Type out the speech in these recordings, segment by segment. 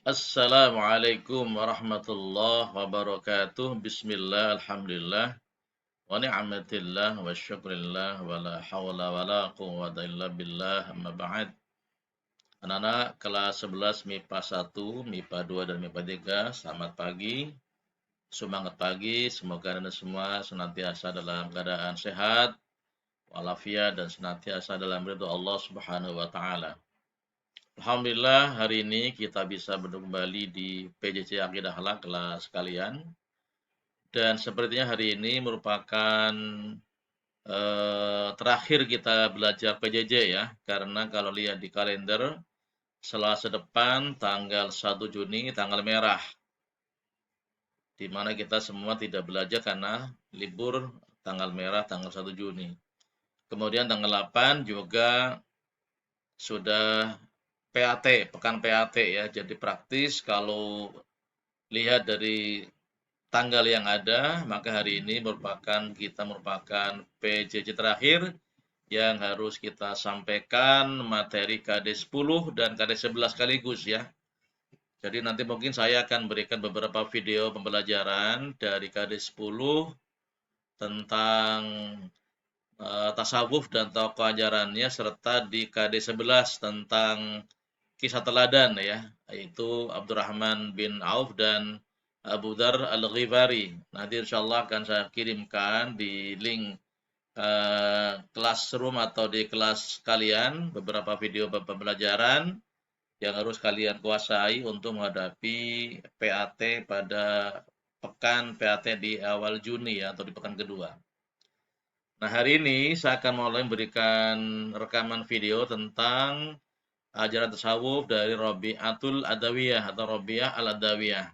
Assalamualaikum warahmatullahi wabarakatuh. Bismillah, alhamdulillah, wa ni'matillah, wa syukrillah, wa la hawla wa la quwwata illa billah, amma ba'd. Anak-anak kelas 11 MIPA 1, MIPA 2, dan MIPA 3, selamat pagi. Semangat pagi, semoga Anda semua senantiasa dalam keadaan sehat, walafiat, dan senantiasa dalam ridho Allah Subhanahu wa Ta'ala. Alhamdulillah hari ini kita bisa bertemu kembali di PJJ Akidah Halal kelas kalian. Dan sepertinya hari ini merupakan terakhir kita belajar PJJ ya. Karena kalau lihat di kalender, Selasa depan tanggal 1 Juni tanggal merah. Di mana kita semua tidak belajar karena libur tanggal merah tanggal 1 Juni. Kemudian tanggal 8 juga sudah PAT, pekan PAT ya. Jadi praktis kalau lihat dari tanggal yang ada, maka hari ini merupakan PJJ terakhir yang harus kita sampaikan materi KD 10 dan KD 11 sekaligus ya. Jadi nanti mungkin saya akan berikan beberapa video pembelajaran dari KD 10 tentang tasawuf dan tokoh ajarannya, serta di KD 11 tentang kisah teladan ya, yaitu Abdurrahman bin Auf dan Abu Dzar Al-Ghifari. Nanti insyaallah akan saya kirimkan di link classroom atau di kelas kalian beberapa video pembelajaran yang harus kalian kuasai untuk menghadapi PAT pada pekan PAT di awal Juni ya, atau di pekan kedua. Nah, hari ini saya akan mulai memberikan rekaman video tentang ajaran tasawuf dari Rabi'atul Adawiyah atau Rabi'ah Al-Adawiyah.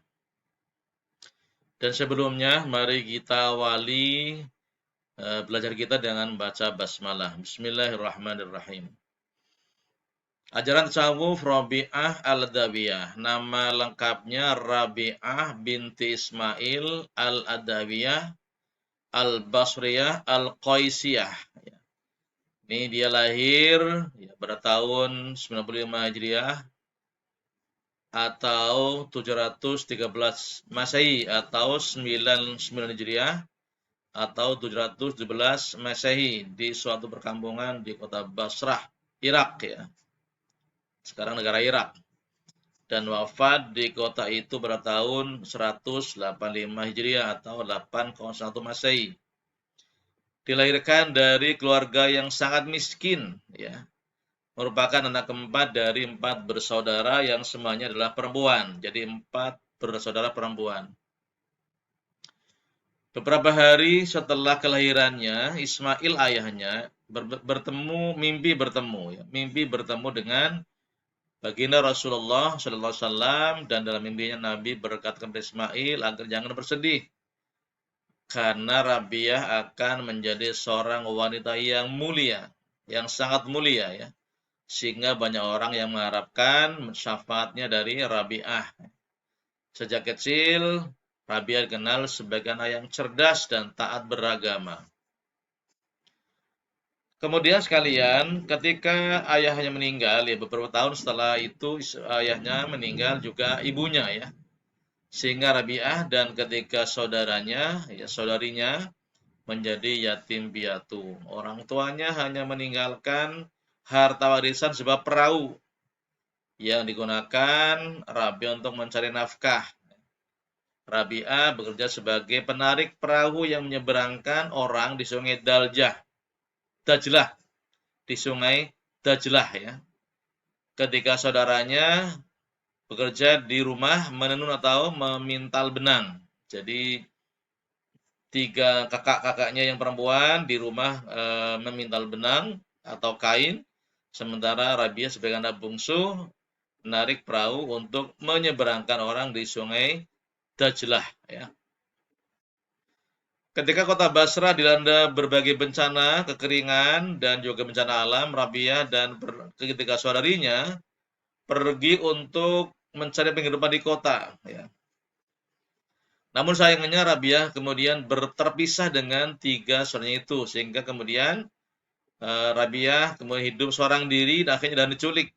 Dan sebelumnya, mari kita awali belajar kita dengan membaca basmalah. Bismillahirrahmanirrahim. Ajaran tasawuf Rabi'ah Al-Adawiyah. Nama lengkapnya Rabi'ah binti Ismail Al-Adawiyah Al-Basriyah Al-Qaisiyah. Ini dia lahir ya, pada tahun 95 Hijriah atau 713 Masehi atau 99 Hijriah atau 717 Masehi di suatu perkampungan di kota Basrah, Irak ya. Sekarang negara Irak. Dan wafat di kota itu pada tahun 185 Hijriah atau 801 Masehi. Dilahirkan dari keluarga yang sangat miskin ya. Merupakan anak keempat dari 4 bersaudara yang semuanya adalah perempuan. Jadi 4 bersaudara perempuan. Beberapa hari setelah kelahirannya, Ismail ayahnya mimpi bertemu dengan baginda Rasulullah sallallahu alaihi wasallam, dan dalam mimpinya Nabi berkata kepada Ismail agar jangan bersedih karena Rabi'ah akan menjadi seorang wanita yang mulia, yang sangat mulia ya. Sehingga banyak orang yang mengharapkan syafaatnya dari Rabi'ah. Sejak kecil, Rabi'ah dikenal sebagai anak yang cerdas dan taat beragama. Kemudian sekalian, ketika ayahnya meninggal, ya beberapa tahun setelah itu ayahnya meninggal juga ibunya ya. Sehingga Rabi'ah dan ketika saudarinya menjadi yatim piatu. Orang tuanya hanya meninggalkan harta warisan sebab perahu yang digunakan Rabi'ah untuk mencari nafkah. Rabi'ah bekerja sebagai penarik perahu yang menyeberangkan orang di sungai Dajlah, di sungai Dajlah ya. Ketika saudaranya bekerja di rumah menenun atau memintal benang. Jadi 3 kakak-kakaknya yang perempuan di rumah memintal benang atau kain, sementara Rabi'ah sebagai anak bungsu menarik perahu untuk menyeberangkan orang di sungai Dajlah ya. Ketika kota Basrah dilanda berbagai bencana, kekeringan dan juga bencana alam, Rabi'ah dan ketika saudarinya pergi untuk mencari penghidupan di kota ya. Namun sayangnya Rabi'ah kemudian terpisah dengan 3 saudaranya itu, sehingga kemudian Rabi'ah kemudian hidup seorang diri dan akhirnya diculik.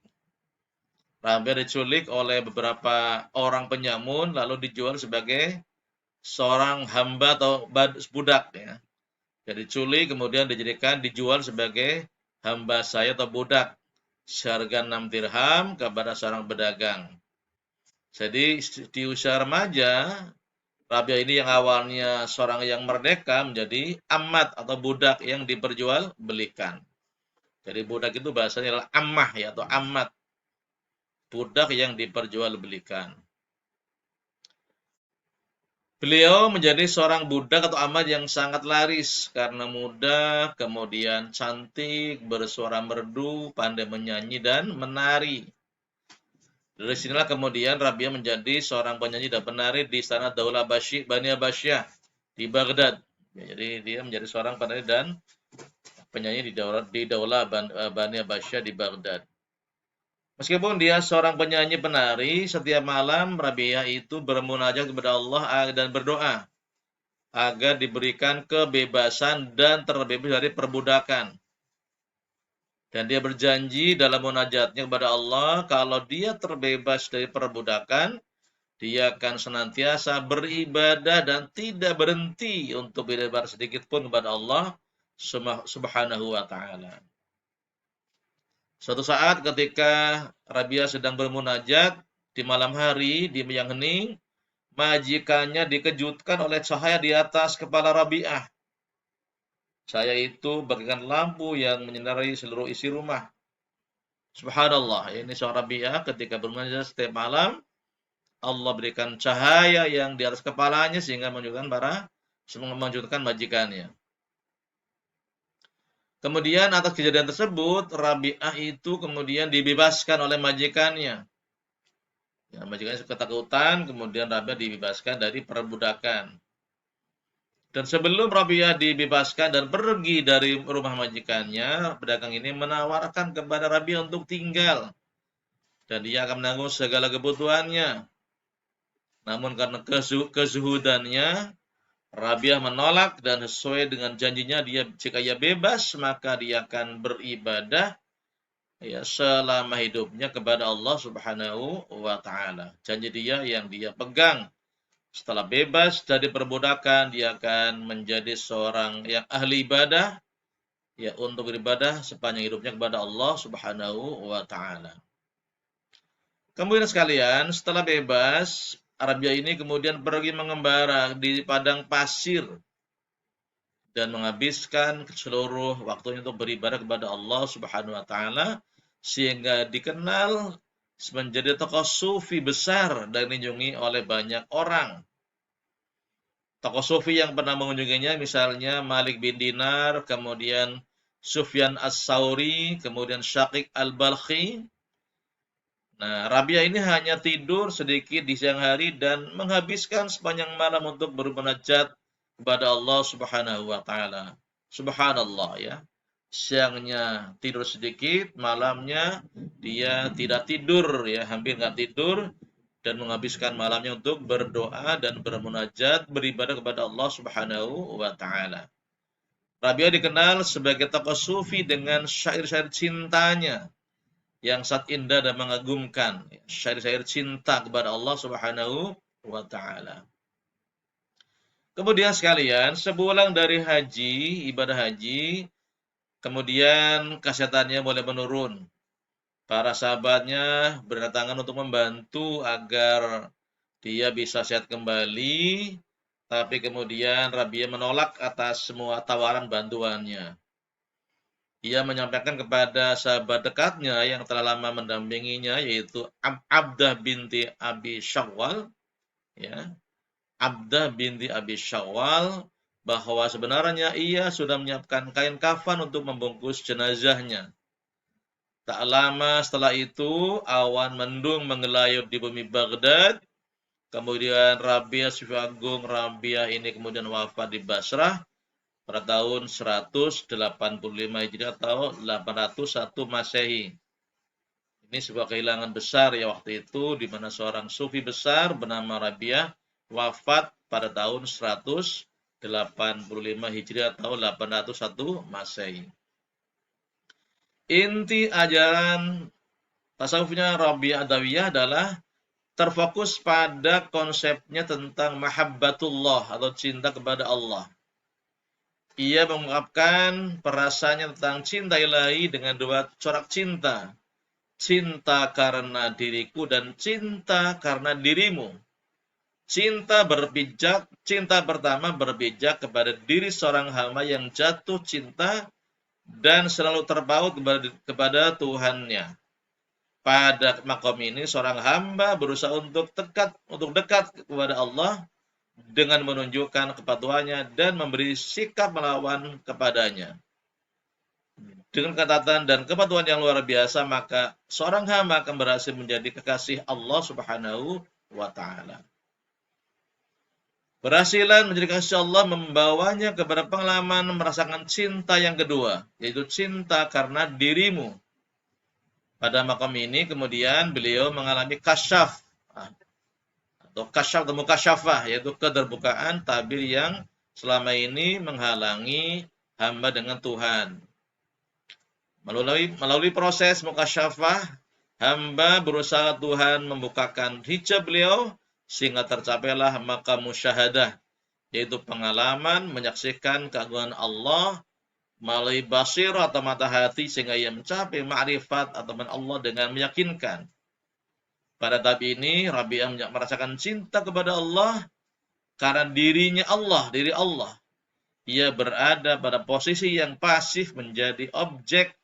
Rabi'ah diculik oleh beberapa orang penyamun lalu dijual sebagai seorang hamba atau budak ya. Jadi diculik kemudian dijual sebagai hamba saya atau budak seharga 6 dirham kepada seorang pedagang. Jadi di usia remaja, Rabi'ah ini yang awalnya seorang yang merdeka menjadi amat atau budak yang diperjualbelikan. Jadi budak itu bahasanya adalah ammah ya atau amat, budak yang diperjualbelikan. Beliau menjadi seorang budak atau amat yang sangat laris karena muda, kemudian cantik, bersuara merdu, pandai menyanyi dan menari. Dari sinilah kemudian Rabi'ah menjadi seorang penyanyi dan penari di istana Daulah Bani Abbasiyah di Baghdad. Ya, jadi dia menjadi seorang penari dan penyanyi di Daulah Bani Abbasiyah di Baghdad. Meskipun dia seorang penyanyi penari, setiap malam Rabi'ah itu bermunajat kepada Allah dan berdoa agar diberikan kebebasan dan terbebas dari perbudakan. Dan dia berjanji dalam munajatnya kepada Allah, kalau dia terbebas dari perbudakan, dia akan senantiasa beribadah dan tidak berhenti untuk beribadah sedikit pun kepada Allah Subhanahu wa taala. Suatu saat ketika Rabi'ah sedang bermunajat di malam hari di yang hening, majikannya dikejutkan oleh cahaya di atas kepala Rabi'ah. Cahaya itu bagaikan lampu yang menyinari seluruh isi rumah. Subhanallah, ini seorang Rabi'ah ketika bermunajat setiap malam, Allah berikan cahaya yang di atas kepalanya sehingga menunjukkan majikannya. Kemudian atas kejadian tersebut, Rabi'ah itu kemudian dibebaskan oleh majikannya. Ya, majikannya ketakutan, kemudian Rabi'ah dibebaskan dari perbudakan. Dan sebelum Rabi'ah dibebaskan dan pergi dari rumah majikannya, pedagang ini menawarkan kepada Rabi'ah untuk tinggal. Dan dia akan menanggung segala kebutuhannya. Namun karena kezuhudannya, Rabi'ah menolak dan sesuai dengan janjinya jika ia bebas maka dia akan beribadah ya selama hidupnya kepada Allah Subhanahu wa taala. Janji dia yang dia pegang. Setelah bebas dari perbudakan, dia akan menjadi seorang yang ahli ibadah ya untuk beribadah sepanjang hidupnya kepada Allah Subhanahu wa taala. Kemudian sekalian, setelah bebas, Rabi'ah ini kemudian pergi mengembara di padang pasir dan menghabiskan seluruh waktunya untuk beribadah kepada Allah Subhanahu wa taala sehingga dikenal menjadi tokoh sufi besar dan dikunjungi oleh banyak orang. Tokoh sufi yang pernah mengunjunginya misalnya Malik bin Dinar, kemudian Sufyan As-Sauri, kemudian Syaqiq Al-Balkhi. Nah, Rabi'ah ini hanya tidur sedikit di siang hari dan menghabiskan sepanjang malam untuk bermunajat kepada Allah Subhanahu wa taala. Subhanallah ya. Siangnya tidur sedikit, malamnya dia tidak tidur ya, hampir nggak tidur dan menghabiskan malamnya untuk berdoa dan bermunajat, beribadah kepada Allah Subhanahu wa taala. Rabi'ah dikenal sebagai tokoh sufi dengan syair-syair cintanya yang sangat indah dan mengagumkan, syair-syair cinta kepada Allah Subhanahu wa taala. Kemudian sekalian, sepulang dari haji, ibadah haji, kemudian kesehatannya mulai menurun. Para sahabatnya berdatangan untuk membantu agar dia bisa sehat kembali, tapi kemudian Rabi'ah menolak atas semua tawaran bantuannya. Ia menyampaikan kepada sahabat dekatnya yang telah lama mendampinginya yaitu Abdah binti Abi Syawal ya. Abdah binti Abi Syawal bahwa sebenarnya ia sudah menyiapkan kain kafan untuk membungkus jenazahnya. Tak lama setelah itu awan mendung mengelayut di bumi Baghdad. Kemudian Rabi'ah Sufi Agung Rabi'ah ini kemudian wafat di Basrah pada tahun 185 Hijriah atau 801 Masehi. Ini sebuah kehilangan besar ya waktu itu di mana seorang sufi besar bernama Rabi'ah wafat pada tahun 185 Hijriah atau 801 Masehi. Inti ajaran Tasawufnya Rabi'ah Adawiyah adalah terfokus pada konsepnya tentang mahabbatullah atau cinta kepada Allah. Ia mengungkapkan perasaannya tentang cinta ilahi dengan dua corak cinta. Cinta karena diriku dan cinta karena dirimu. Cinta pertama berpijak kepada diri seorang hamba yang jatuh cinta dan selalu terpaut kepada Tuhannya. Pada makom ini seorang hamba berusaha untuk dekat kepada Allah dengan menunjukkan kepatuhannya dan memberi sikap melawan kepadanya. Dengan ketatan dan kepatuhan yang luar biasa, maka seorang hamba akan berhasil menjadi kekasih Allah Subhanahu wa taala. Berhasilan menjadi kasih Allah membawanya kepada pengalaman merasakan cinta yang kedua, yaitu cinta karena dirimu. Pada makam ini kemudian beliau mengalami kasyaf atau kasyaf atau mukasyafah, yaitu keterbukaan tabir yang selama ini menghalangi hamba dengan Tuhan. Melalui proses mukasyafah, hamba berusaha Tuhan membukakan hijab beliau sehingga tercapailah maqam musyahadah, yaitu pengalaman menyaksikan keagungan Allah melalui basir atau mata hati sehingga ia mencapai ma'rifat atau Allah dengan meyakinkan. Pada tahap ini Rabi'ah merasakan cinta kepada Allah karena dirinya Allah, diri Allah. Ia berada pada posisi yang pasif menjadi objek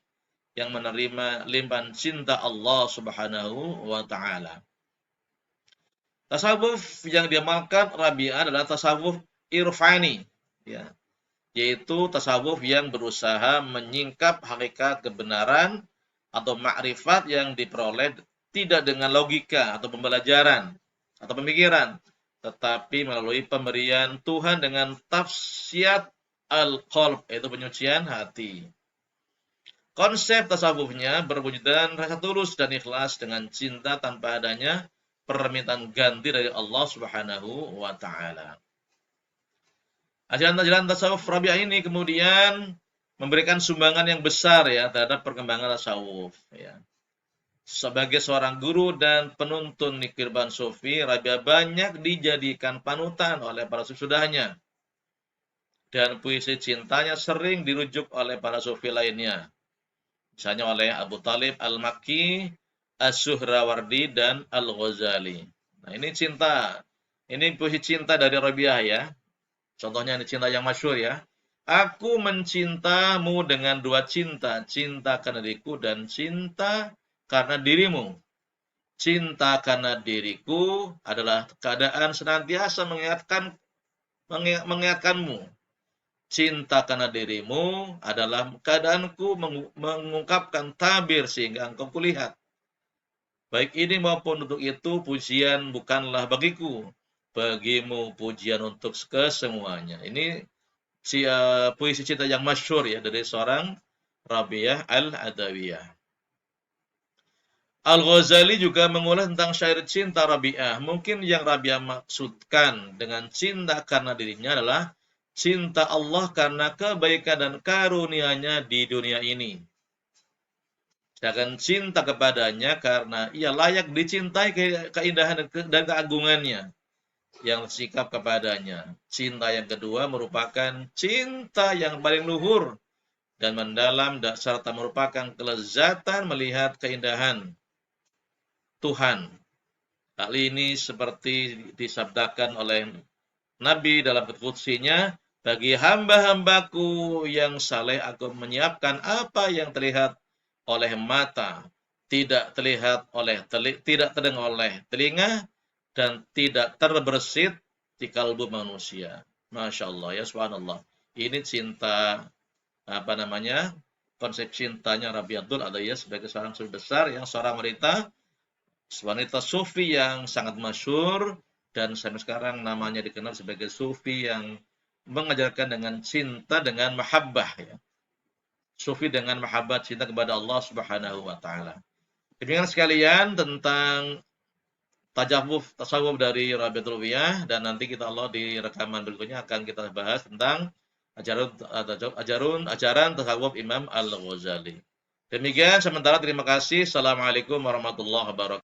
yang menerima limpahan cinta Allah Subhanahu wa taala. Tasawuf yang diamalkan Rabi'ah adalah tasawuf irfani, ya, yaitu tasawuf yang berusaha menyingkap hakikat kebenaran atau makrifat yang diperoleh tidak dengan logika atau pembelajaran atau pemikiran, tetapi melalui pemberian Tuhan dengan tafsiyat al-qalb, yaitu penyucian hati. Konsep tasawufnya berwujudan rasa tulus dan ikhlas dengan cinta tanpa adanya permintaan ganti dari Allah Subhanahu wa taala. Ajaran-ajaran tasawuf Rabi'ah ini kemudian memberikan sumbangan yang besar ya terhadap perkembangan tasawuf ya. Sebagai seorang guru dan penuntun kehidupan sufi, Rabi'ah banyak dijadikan panutan oleh para sesudahnya. Dan puisi cintanya sering dirujuk oleh para sufi lainnya. Misalnya oleh Abu Talib Al-Makki, As-Suhrawardi, dan Al-Ghazali. Nah, ini cinta. Ini puisi cinta dari Rabi'ah ya. Contohnya ini cinta yang masyhur ya. Aku mencintamu dengan dua cinta. Cinta karena diriku dan cinta karena dirimu. Cinta karena diriku adalah keadaan senantiasa mengingatkanmu. Cinta karena dirimu adalah keadaanku mengungkapkan tabir sehingga engkau kulihat. Baik ini maupun untuk itu pujian bukanlah bagiku. Bagimu pujian untuk kesemuanya. Ini puisi cinta yang masyhur ya dari seorang Rabi'ah Al-Adawiyah. Al-Ghazali juga mengulas tentang syair cinta Rabi'ah. Mungkin yang Rabi'ah maksudkan dengan cinta karena dirinya adalah cinta Allah karena kebaikan dan karunia-Nya di dunia ini. Sedangkan cinta kepadanya karena ia layak dicintai keindahan dan keagungannya yang sikap kepadanya. Cinta yang kedua merupakan cinta yang paling luhur dan mendalam serta merupakan kelezatan melihat keindahan Tuhan. Hal ini seperti disabdakan oleh Nabi dalam qudsinya, bagi hamba-hambaku yang saleh aku menyiapkan apa yang terlihat oleh mata, tidak terdengar oleh telinga, dan tidak terbersit di kalbu manusia. Masya Allah ya, subhanallah. Ini cinta konsep cintanya Rabi'atul Adawiyah sebagai seorang sufi besar yang seorang wanita sufi yang sangat masyhur dan sampai sekarang namanya dikenal sebagai sufi yang mengajarkan dengan cinta dengan mahabbah ya. Sufi dengan mahabbah cinta kepada Allah Subhanahu wa taala. Demikian sekalian tentang tasawuf dari Rabi'atul Adawiyah, dan nanti kita Allah di rekaman berikutnya akan kita bahas tentang ajaran tasawuf Imam Al-Ghazali. Demikian sementara, terima kasih. Assalamualaikum warahmatullahi wabarakatuh.